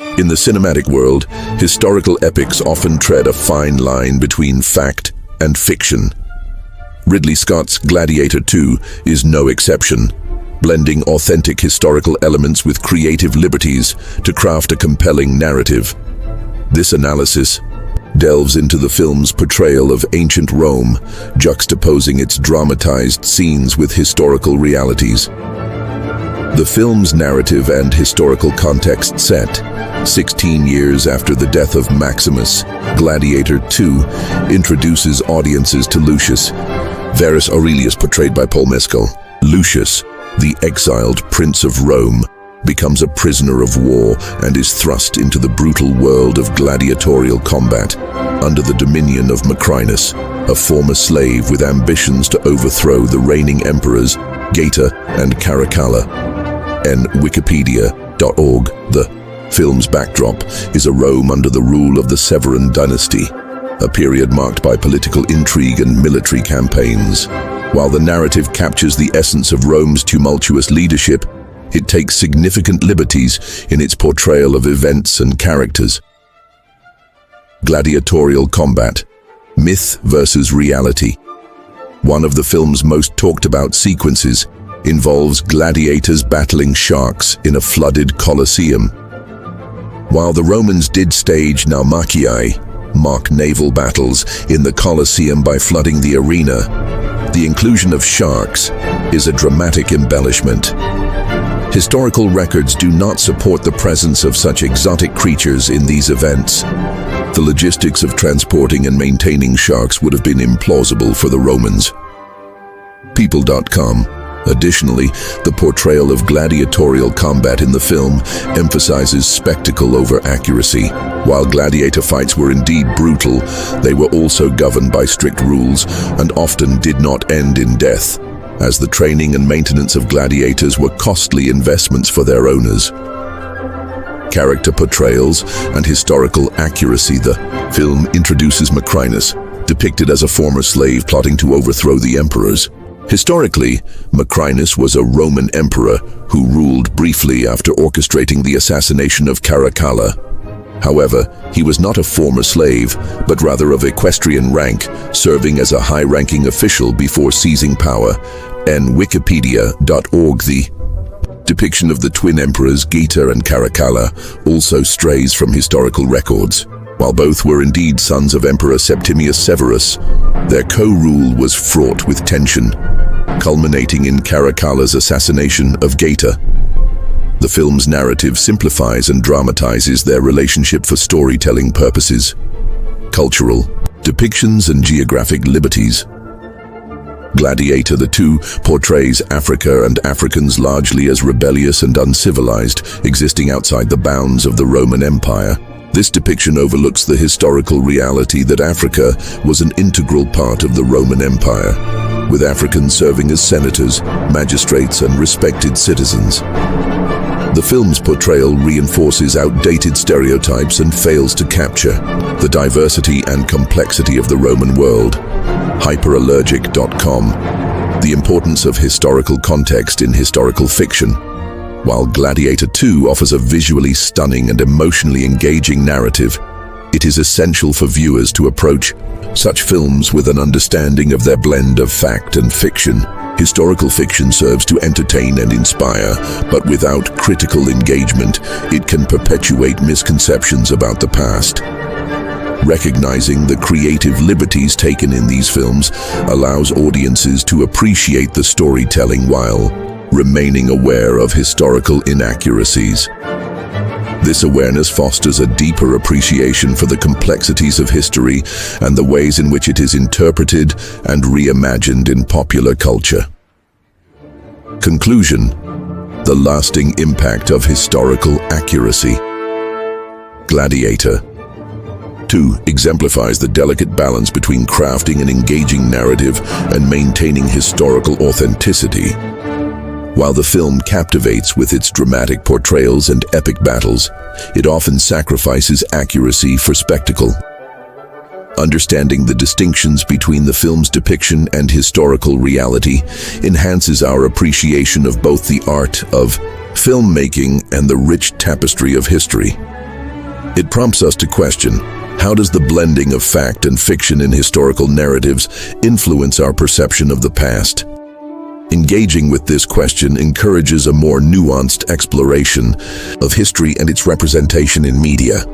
In the cinematic world, historical epics often tread a fine line between fact and fiction. Ridley Scott's Gladiator 2 is no exception, blending authentic historical elements with creative liberties to craft a compelling narrative. This analysis delves into the film's portrayal of ancient Rome, juxtaposing its dramatized scenes with historical realities. The film's narrative and historical context set 16 years after the death of Maximus, Gladiator 2 introduces audiences to Lucius Verus Aurelius, portrayed by Paul Mescal. Lucius, the exiled prince of Rome, becomes a prisoner of war and is thrust into the brutal world of gladiatorial combat under the dominion of Macrinus, a former slave with ambitions to overthrow the reigning emperors Geta and Caracalla. And Wikipedia.org, the film's backdrop is a Rome under the rule of the Severan dynasty, a period marked by political intrigue and military campaigns. While the narrative captures the essence of Rome's tumultuous leadership, it takes significant liberties in its portrayal of events and characters. Gladiatorial combat, myth versus reality. One of the film's most talked about sequences involves gladiators battling sharks in a flooded Colosseum. While the Romans did stage naumachiae, mock naval battles, in the Colosseum by flooding the arena, the inclusion of sharks is a dramatic embellishment. Historical records do not support the presence of such exotic creatures in these events. The logistics of transporting and maintaining sharks would have been implausible for the Romans. People.com. Additionally, the portrayal of gladiatorial combat in the film emphasizes spectacle over accuracy. While gladiator fights were indeed brutal, they were also governed by strict rules and often did not end in death, as the training and maintenance of gladiators were costly investments for their owners. Character portrayals and historical accuracy. The film introduces Macrinus, depicted as a former slave plotting to overthrow the emperors. Historically, Macrinus was a Roman emperor who ruled briefly after orchestrating the assassination of Caracalla. However, he was not a former slave, but rather of equestrian rank, serving as a high-ranking official before seizing power. And Wikipedia.org. The depiction of the twin emperors Geta and Caracalla also strays from historical records. While both were indeed sons of Emperor Septimius Severus, their co-rule was fraught with tension, culminating in Caracalla's assassination of Geta. The film's narrative simplifies and dramatizes their relationship for storytelling purposes. Cultural depictions and geographic liberties. Gladiator 2 portrays Africa and Africans largely as rebellious and uncivilized, existing outside the bounds of the Roman Empire. This depiction overlooks the historical reality that Africa was an integral part of the Roman Empire, with Africans serving as senators, magistrates, and respected citizens. The film's portrayal reinforces outdated stereotypes and fails to capture the diversity and complexity of the Roman world. Hyperallergic.com. The importance of historical context in historical fiction. While Gladiator 2 offers a visually stunning and emotionally engaging narrative, it is essential for viewers to approach such films with an understanding of their blend of fact and fiction. Historical fiction serves to entertain and inspire, but without critical engagement, it can perpetuate misconceptions about the past. Recognizing the creative liberties taken in these films allows audiences to appreciate the storytelling while remaining aware of historical inaccuracies. This awareness fosters a deeper appreciation for the complexities of history and the ways in which it is interpreted and reimagined in popular culture. Conclusion: the lasting impact of historical accuracy. Gladiator 2 exemplifies the delicate balance between crafting an engaging narrative and maintaining historical authenticity. While the film captivates with its dramatic portrayals and epic battles, it often sacrifices accuracy for spectacle. Understanding the distinctions between the film's depiction and historical reality enhances our appreciation of both the art of filmmaking and the rich tapestry of history. It prompts us to question, how does the blending of fact and fiction in historical narratives influence our perception of the past? Engaging with this question encourages a more nuanced exploration of history and its representation in media.